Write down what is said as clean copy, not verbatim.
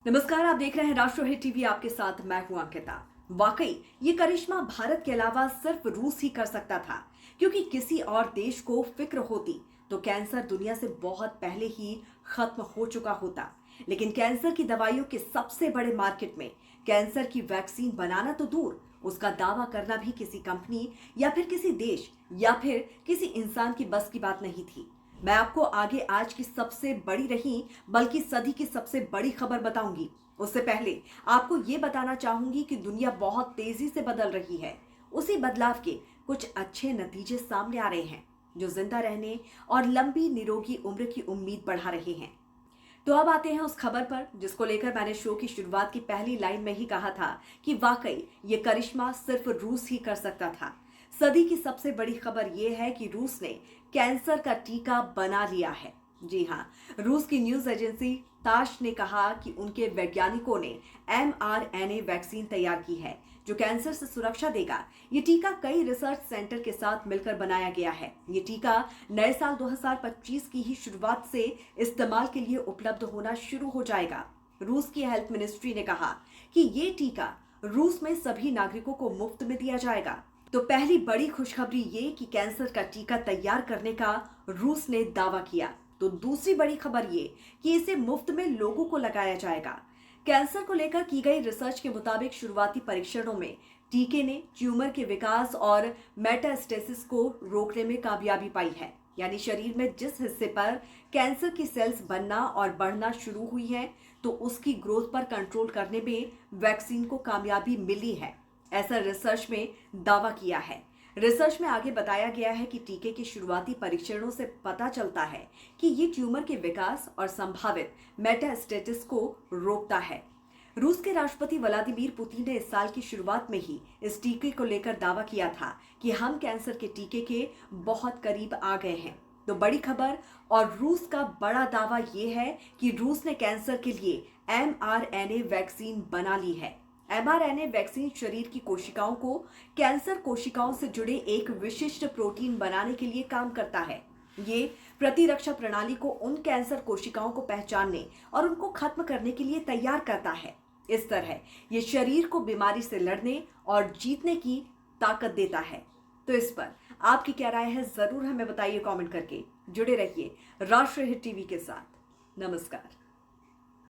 नमस्कार, आप देख रहे हैं राष्ट्रहित टीवी। आपके साथ मैं हूं अंकिता। वाकई ये करिश्मा भारत के अलावा सिर्फ रूस ही कर सकता था, क्योंकि किसी और देश को फिक्र होती तो कैंसर दुनिया से बहुत पहले ही खत्म हो चुका होता। लेकिन कैंसर की दवाइयों के सबसे बड़े मार्केट में कैंसर की वैक्सीन बनाना तो दूर, उसका दावा करना भी किसी कंपनी या फिर किसी देश या फिर किसी इंसान की बस की बात नहीं थी। मैं आपको आगे आज की सबसे बड़ी नहीं बल्कि सदी की सबसे बड़ी खबर बताऊंगी। उससे पहले आपको ये बताना चाहूंगी कि दुनिया बहुत तेजी से बदल रही है। उसी बदलाव के कुछ अच्छे नतीजे सामने आ रहे हैं, जो जिंदा रहने और लंबी निरोगी उम्र की उम्मीद बढ़ा रहे हैं। तो अब आते हैं उस खबर पर जिसको लेकर मैंने शो की शुरुआत की पहली लाइन में ही कहा था कि वाकई ये करिश्मा सिर्फ रूस ही कर सकता था। सदी की सबसे बड़ी खबर यह है कि रूस ने कैंसर का टीका बना लिया है। जी हाँ, रूस की न्यूज एजेंसी ताश ने कहा कि उनके वैज्ञानिकों ने mRNA वैक्सीन तैयार की है, जो कैंसर से सुरक्षा देगा। ये टीका कई रिसर्च सेंटर के साथ मिलकर बनाया गया है। ये टीका नए साल 2025 की ही शुरुआत से इस्तेमाल के लिए उपलब्ध होना शुरू हो जाएगा। रूस की हेल्थ मिनिस्ट्री ने कहा कि ये टीका रूस में सभी नागरिकों को मुफ्त में दिया जाएगा। तो पहली बड़ी खुशखबरी ये कि कैंसर का टीका तैयार करने का रूस ने दावा किया। तो दूसरी बड़ी खबर ये कि इसे मुफ्त में लोगों को लगाया जाएगा। कैंसर को लेकर की गई रिसर्च के मुताबिक शुरुआती परीक्षणों में टीके ने ट्यूमर के विकास और मेटास्टेसिस को रोकने में कामयाबी पाई है। यानी शरीर में जिस हिस्से पर कैंसर की सेल्स बनना और बढ़ना शुरू हुई हैं, तो उसकी ग्रोथ पर कंट्रोल करने में वैक्सीन को कामयाबी मिली है, ऐसा रिसर्च में दावा किया है। रिसर्च में आगे बताया गया है कि टीके के शुरुआती परीक्षणों से पता चलता है कि ये ट्यूमर के विकास और संभावित मेटास्टेसिस को रोकता है। रूस के राष्ट्रपति व्लादिमीर पुतिन ने इस साल की शुरुआत में ही इस टीके को लेकर दावा किया था कि हम कैंसर के टीके के बहुत करीब आ गए हैं। तो बड़ी खबर और रूस का बड़ा दावा यह है कि रूस ने कैंसर के लिए mRNA वैक्सीन बना ली है। mRNA वैक्सीन शरीर की कोशिकाओं को कैंसर कोशिकाओं से जुड़े एक विशिष्ट प्रोटीन बनाने के लिए काम करता है। ये प्रतिरक्षा प्रणाली को उन कैंसर कोशिकाओं को पहचानने और उनको खत्म करने के लिए तैयार करता है। इस तरह ये शरीर को बीमारी से लड़ने और जीतने की ताकत देता है। तो इस पर आपकी क्या राय है, जरूर हमें बताइए कमेंट करके। जुड़े रहिए राष्ट्रहित टीवी के साथ। नमस्कार।